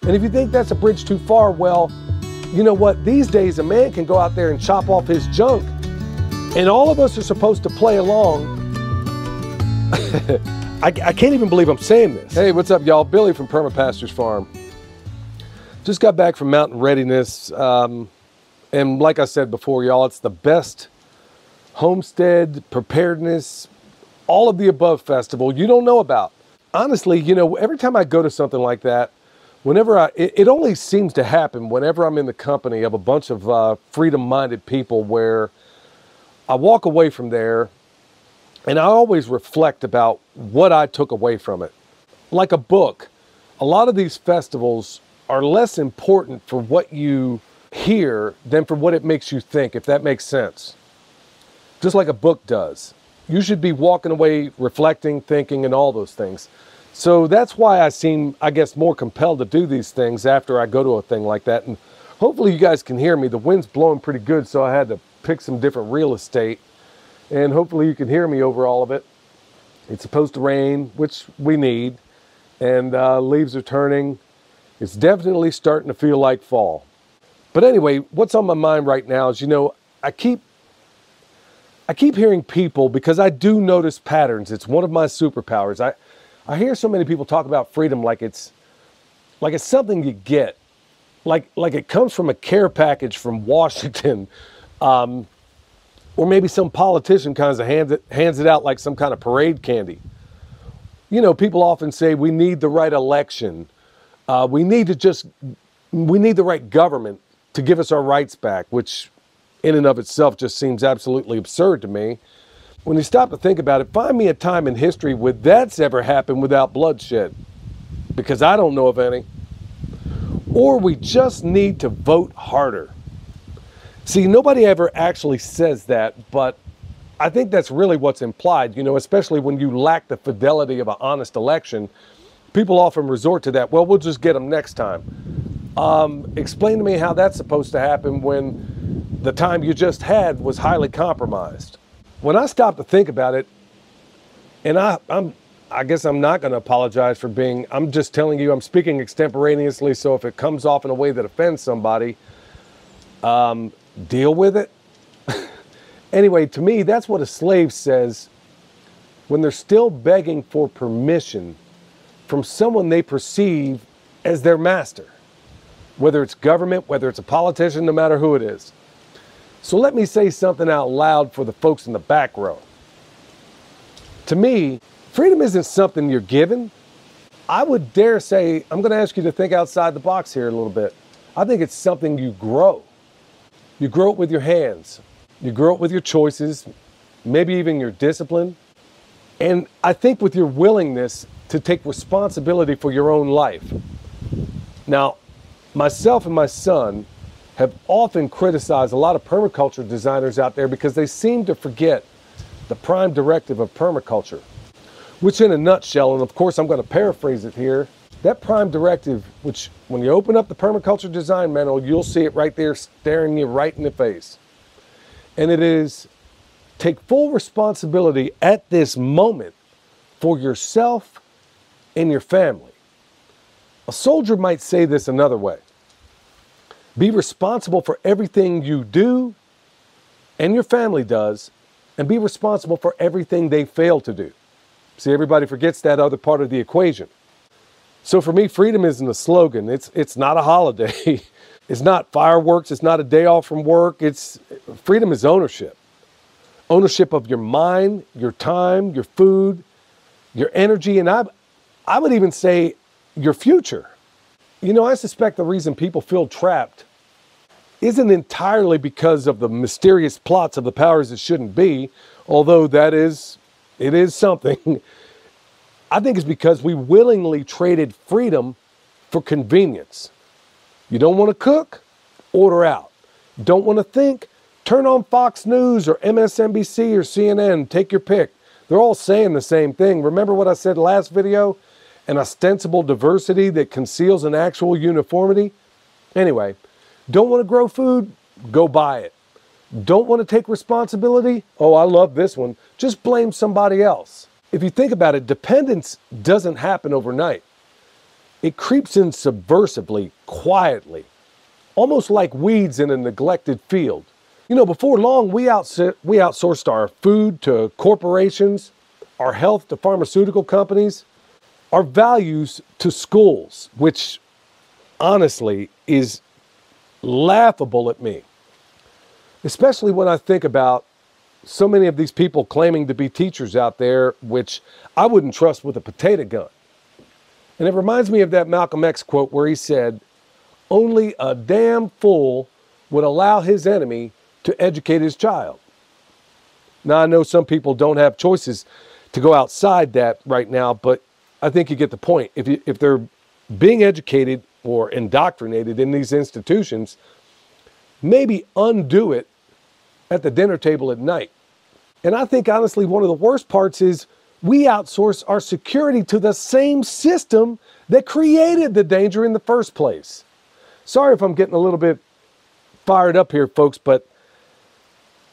And if you think that's a bridge too far, well, you know what? These days, a man can go out there and chop off his junk, and all of us are supposed to play along. I can't even believe I'm saying this. Hey, what's up, y'all? Billy from Perma Pastures Farm. Just got back from mountain readiness. And like I said before, y'all, it's the best homestead, preparedness, all of the above festival you don't know about. Honestly, you know, every time I go to something like that, it only seems to happen whenever I'm in the company of a bunch of freedom-minded people, where I walk away from there and I always reflect about what I took away from it. Like a book, a lot of these festivals are less important for what you hear than for what it makes you think, if that makes sense. Just like a book does. You should be walking away reflecting, thinking, and all those things. So that's why I seem, I guess, more compelled to do these things after I go to a thing like that. And hopefully you guys can hear me. The wind's blowing pretty good, so I had to pick some different real estate. And hopefully you can hear me over all of it. It's supposed to rain, which we need. And leaves are turning. It's definitely starting to feel like fall. But anyway, what's on my mind right now is, you know, I keep hearing people, because I do notice patterns. It's one of my superpowers. I hear so many people talk about freedom like it's something you get, like it comes from a care package from Washington, or maybe some politician kind of hands it out like some kind of parade candy. You know, people often say we need the right election, we need the right government to give us our rights back, which in and of itself just seems absolutely absurd to me. When you stop to think about it, find me a time in history where that's ever happened without bloodshed, because I don't know of any. Or we just need to vote harder. See, nobody ever actually says that, but I think that's really what's implied, you know, especially when you lack the fidelity of an honest election. People often resort to that. Well, we'll just get them next time. Explain to me how that's supposed to happen when the time you just had was highly compromised. When I stop to think about it, and I guess I'm not going to apologize for I'm just telling you, I'm speaking extemporaneously, so if it comes off in a way that offends somebody, deal with it. Anyway, to me, that's what a slave says when they're still begging for permission from someone they perceive as their master. Whether it's government, whether it's a politician, no matter who it is. So let me say something out loud for the folks in the back row. To me, freedom isn't something you're given. I would dare say, I'm going to ask you to think outside the box here a little bit. I think it's something you grow. You grow it with your hands. You grow it with your choices, maybe even your discipline. And I think with your willingness to take responsibility for your own life. Now, myself and my son have often criticized a lot of permaculture designers out there because they seem to forget the prime directive of permaculture, which in a nutshell, and of course I'm going to paraphrase it here, that prime directive, which when you open up the permaculture design manual, you'll see it right there staring you right in the face. And it is, take full responsibility at this moment for yourself and your family. A soldier might say this another way. Be responsible for everything you do and your family does, and be responsible for everything they fail to do. See, everybody forgets that other part of the equation. So for me, freedom isn't a slogan. It's not a holiday. It's not fireworks. It's not a day off from work. Freedom is ownership. Ownership of your mind, your time, your food, your energy, and I would even say your future. You know, I suspect the reason people feel trapped isn't entirely because of the mysterious plots of the powers that shouldn't be, although it is something. I think it's because we willingly traded freedom for convenience. You don't want to cook? Order out. Don't want to think? Turn on Fox News or MSNBC or CNN. Take your pick. They're all saying the same thing. Remember what I said last video? An ostensible diversity that conceals an actual uniformity? Anyway, don't want to grow food? Go buy it. Don't want to take responsibility? Oh, I love this one. Just blame somebody else. If you think about it, dependence doesn't happen overnight. It creeps in subversively, quietly, almost like weeds in a neglected field. You know, before long, we outsourced our food to corporations, our health to pharmaceutical companies, our values to schools, which honestly is laughable at me. Especially when I think about so many of these people claiming to be teachers out there, which I wouldn't trust with a potato gun. And it reminds me of that Malcolm X quote where he said, "Only a damn fool would allow his enemy to educate his child." Now, I know some people don't have choices to go outside that right now, but I think you get the point. If they're being educated or indoctrinated in these institutions, maybe undo it at the dinner table at night. And I think, honestly, one of the worst parts is we outsource our security to the same system that created the danger in the first place. Sorry if I'm getting a little bit fired up here, folks, but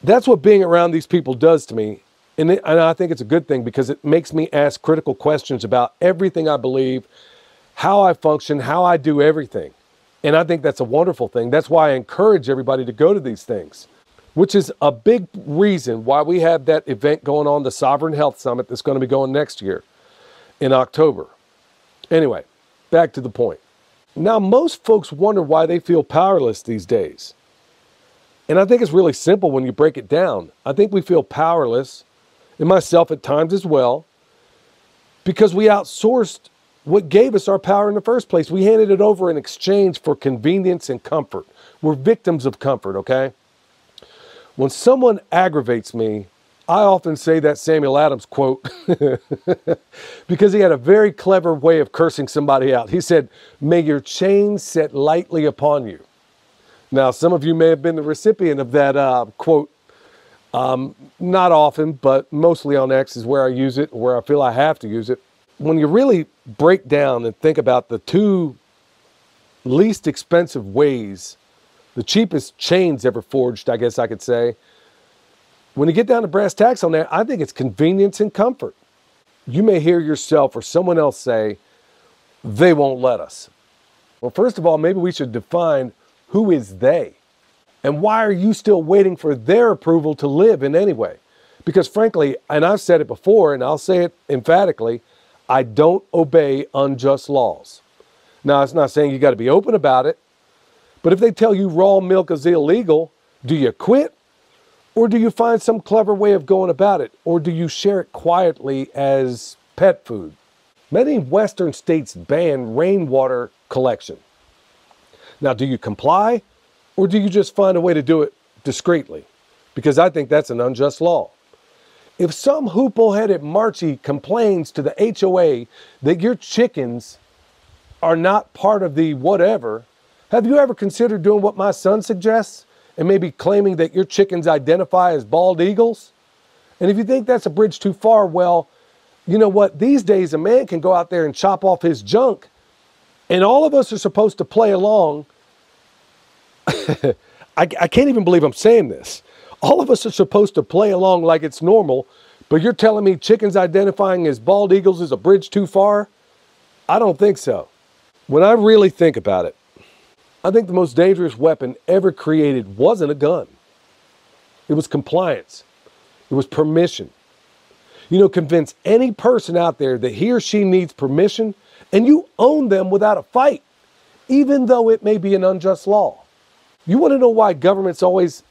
that's what being around these people does to me. And I think it's a good thing because it makes me ask critical questions about everything I believe, how I function, how I do everything. And I think that's a wonderful thing. That's why I encourage everybody to go to these things, which is a big reason why we have that event going on, the Sovereign Health Summit, that's going to be going next year in October. Anyway, back to the point. Now, most folks wonder why they feel powerless these days. And I think it's really simple when you break it down. I think we feel powerless, and myself at times as well, because we outsourced what gave us our power in the first place. We handed it over in exchange for convenience and comfort. We're victims of comfort, okay? When someone aggravates me, I often say that Samuel Adams quote because he had a very clever way of cursing somebody out. He said, "May your chains set lightly upon you." Now, some of you may have been the recipient of that quote. Not often, but mostly on X is where I use it, where I feel I have to use it. When you really break down and think about the two least expensive ways, the cheapest chains ever forged, I guess I could say, when you get down to brass tacks on that, I think it's convenience and comfort. You may hear yourself or someone else say, "They won't let us." Well, first of all, maybe we should define who is they, and why are you still waiting for their approval to live in any way? Because frankly, and I've said it before, and I'll say it emphatically, I don't obey unjust laws. Now, it's not saying you got to be open about it, but if they tell you raw milk is illegal, do you quit? Or do you find some clever way of going about it? Or do you share it quietly as pet food? Many Western states ban rainwater collection. Now, do you comply? Or do you just find a way to do it discreetly? Because I think that's an unjust law. If some hoople-headed Marchie complains to the HOA that your chickens are not part of the whatever, have you ever considered doing what my son suggests and maybe claiming that your chickens identify as bald eagles? And if you think that's a bridge too far, well, you know what? These days, a man can go out there and chop off his junk, and all of us are supposed to play along. I can't even believe I'm saying this. All of us are supposed to play along like it's normal, but you're telling me chickens identifying as bald eagles is a bridge too far? I don't think so. When I really think about it, I think the most dangerous weapon ever created wasn't a gun. It was compliance. It was permission. You know, convince any person out there that he or she needs permission, and you own them without a fight, even though it may be an unjust law. You want to know why governments always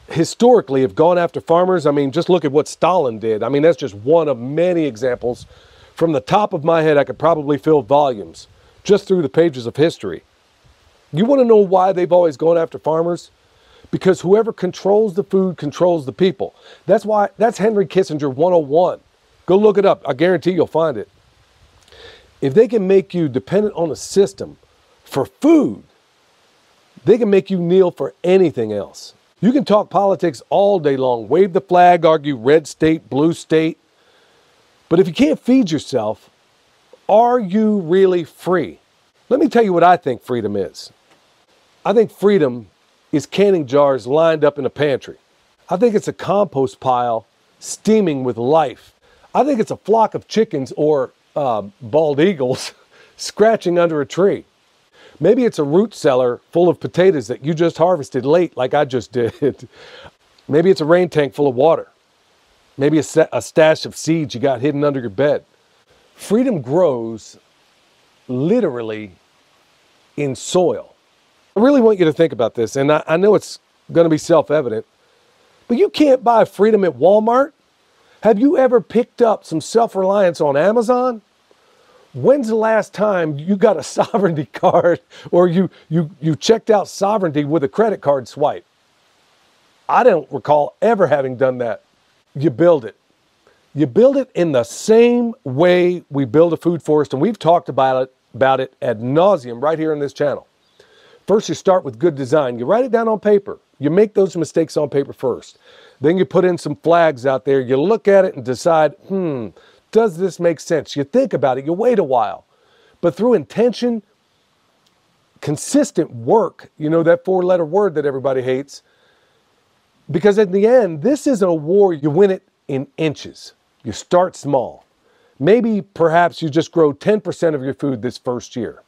historically have gone after farmers? I mean, just look at what Stalin did. I mean, that's just one of many examples. From the top of my head, I could probably fill volumes just through the pages of history. You want to know why they've always gone after farmers? Because whoever controls the food controls the people. That's Henry Kissinger 101. Go look it up. I guarantee you'll find it. If they can make you dependent on a system for food, they can make you kneel for anything else. You can talk politics all day long, wave the flag, argue red state, blue state. But if you can't feed yourself, are you really free? Let me tell you what I think freedom is. I think freedom is canning jars lined up in a pantry. I think it's a compost pile steaming with life. I think it's a flock of chickens or bald eagles scratching under a tree. Maybe it's a root cellar full of potatoes that you just harvested late like I just did. Maybe it's a rain tank full of water. Maybe a stash of seeds you got hidden under your bed. Freedom grows literally in soil. I really want you to think about this, and I know it's going to be self-evident, but you can't buy freedom at Walmart. Have you ever picked up some self-reliance on Amazon? When's the last time you got a sovereignty card or you checked out sovereignty with a credit card swipe? I don't recall ever having done that. You build it. You build it in the same way we build a food forest, and we've talked about it ad nauseum right here on this channel. First, you start with good design. You write it down on paper. You make those mistakes on paper first. Then you put in some flags out there. You look at it and decide, does this make sense? You think about it. You wait a while. But through intention, consistent work, you know, that four-letter word that everybody hates, because in the end, this isn't a war. You win it in inches. You start small. Maybe perhaps you just grow 10% of your food this first year.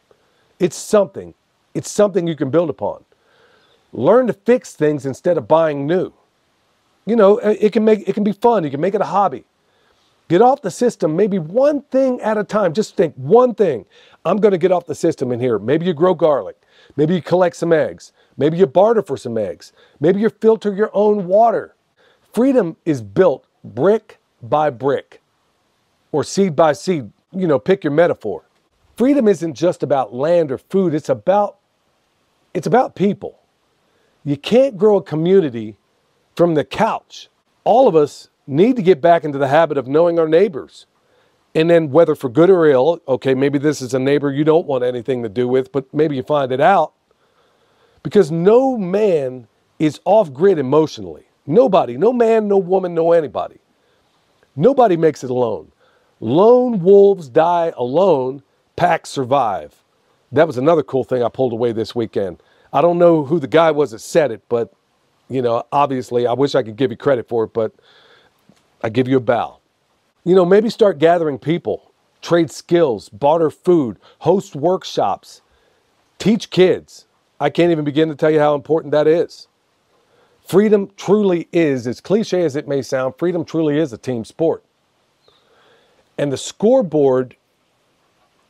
It's something. It's something you can build upon. Learn to fix things instead of buying new. You know, it can be fun. You can make it a hobby. Get off the system, maybe one thing at a time. Just think one thing. I'm going to get off the system in here. Maybe you grow garlic. Maybe you collect some eggs. Maybe you barter for some eggs. Maybe you filter your own water. Freedom is built brick by brick or seed by seed. You know, pick your metaphor. Freedom isn't just about land or food. It's about people. You can't grow a community from the couch. All of us need to get back into the habit of knowing our neighbors. And then whether for good or ill, okay, maybe this is a neighbor you don't want anything to do with, but maybe you find it out. Because no man is off grid emotionally. Nobody, no man, no woman, no anybody. Nobody makes it alone. Lone wolves die alone, packs survive. That was another cool thing I pulled away this weekend. I don't know who the guy was that said it, but, you know, obviously I wish I could give you credit for it, but I give you a bow. You know, maybe start gathering people, trade skills, barter food, host workshops, teach kids. I can't even begin to tell you how important that is. Freedom truly is, as cliche as it may sound, freedom truly is a team sport. And the scoreboard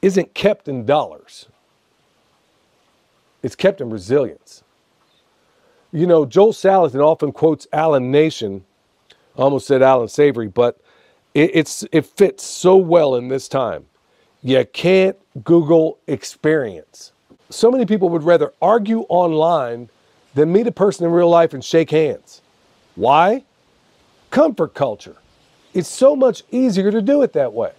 isn't kept in dollars. It's kept in resilience. You know, Joel Salatin often quotes Allen Nation. I almost said Alan Savory, but it fits so well in this time. You can't Google experience. So many people would rather argue online than meet a person in real life and shake hands. Why? Comfort culture. It's so much easier to do it that way.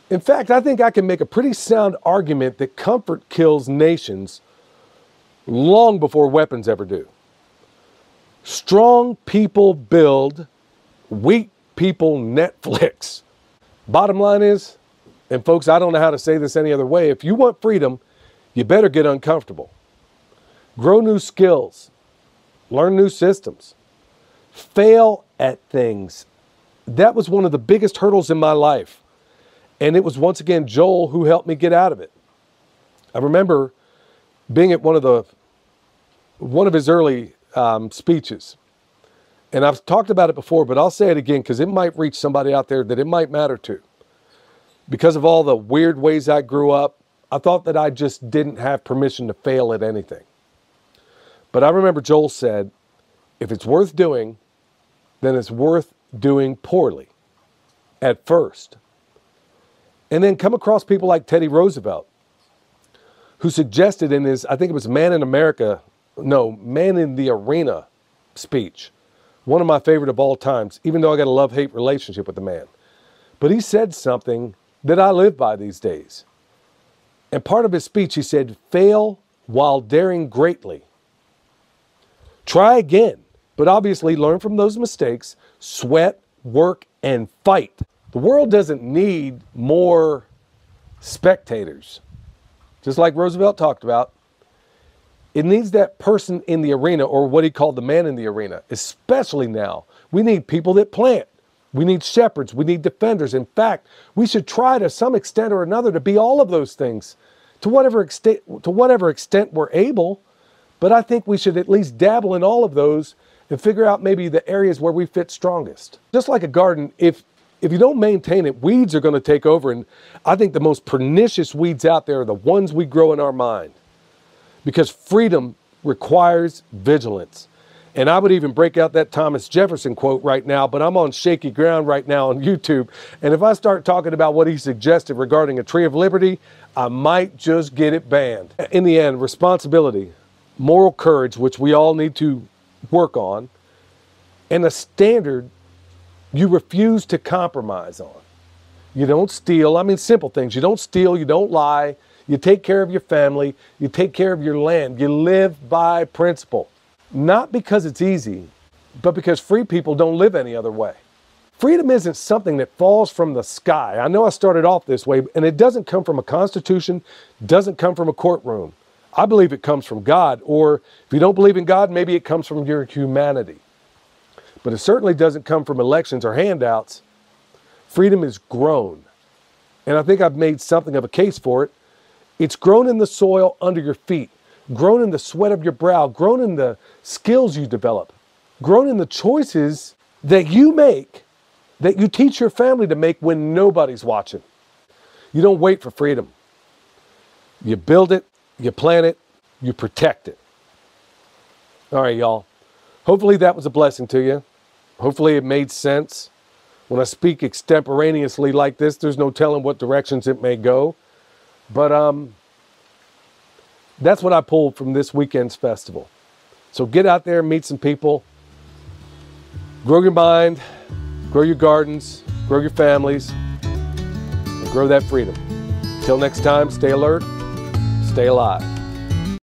In fact, I think I can make a pretty sound argument that comfort kills nations long before weapons ever do. Strong people build, weak people Netflix. Bottom line is, and folks, I don't know how to say this any other way, if you want freedom, you better get uncomfortable. Grow new skills. Learn new systems. Fail at things. That was one of the biggest hurdles in my life. And it was once again Joel who helped me get out of it. I remember being at one of his early speeches. And I've talked about it before, but I'll say it again because it might reach somebody out there that it might matter to. Because of all the weird ways I grew up, I thought that I just didn't have permission to fail at anything. But I remember Joel said, if it's worth doing, then it's worth doing poorly at first. And then come across people like Teddy Roosevelt, who suggested in his, I think it was Man in the Arena speech, one of my favorite of all times, even though I got a love-hate relationship with the man. But he said something that I live by these days. And part of his speech, he said, fail while daring greatly. Try again, but obviously learn from those mistakes, sweat, work, and fight. The world doesn't need more spectators. Just like Roosevelt talked about, it needs that person in the arena, or what he called the man in the arena, especially now. We need people that plant. We need shepherds. We need defenders. In fact, we should try to some extent or another to be all of those things to whatever extent we're able. But I think we should at least dabble in all of those and figure out maybe the areas where we fit strongest. Just like a garden, if you don't maintain it, weeds are going to take over. And I think the most pernicious weeds out there are the ones we grow in our mind, because freedom requires vigilance. And I would even break out that Thomas Jefferson quote right now, but I'm on shaky ground right now on YouTube. And if I start talking about what he suggested regarding a tree of liberty, I might just get it banned. In the end, responsibility, moral courage, which we all need to work on, and a standard you refuse to compromise on. You don't steal. I mean, simple things. You don't steal. You don't lie. You take care of your family. You take care of your land. You live by principle. Not because it's easy, but because free people don't live any other way. Freedom isn't something that falls from the sky. I know I started off this way, and it doesn't come from a constitution, doesn't come from a courtroom. I believe it comes from God, or if you don't believe in God, maybe it comes from your humanity. But it certainly doesn't come from elections or handouts. Freedom is grown. And I think I've made something of a case for it. It's grown in the soil under your feet, grown in the sweat of your brow, grown in the skills you develop, grown in the choices that you make, that you teach your family to make when nobody's watching. You don't wait for freedom. You build it, you plant it, you protect it. All right, y'all. Hopefully that was a blessing to you. Hopefully it made sense. When I speak extemporaneously like this, there's no telling what directions it may go. But that's what I pulled from this weekend's festival. So get out there, meet some people, grow your mind, grow your gardens, grow your families, and grow that freedom. Until next time, stay alert, stay alive.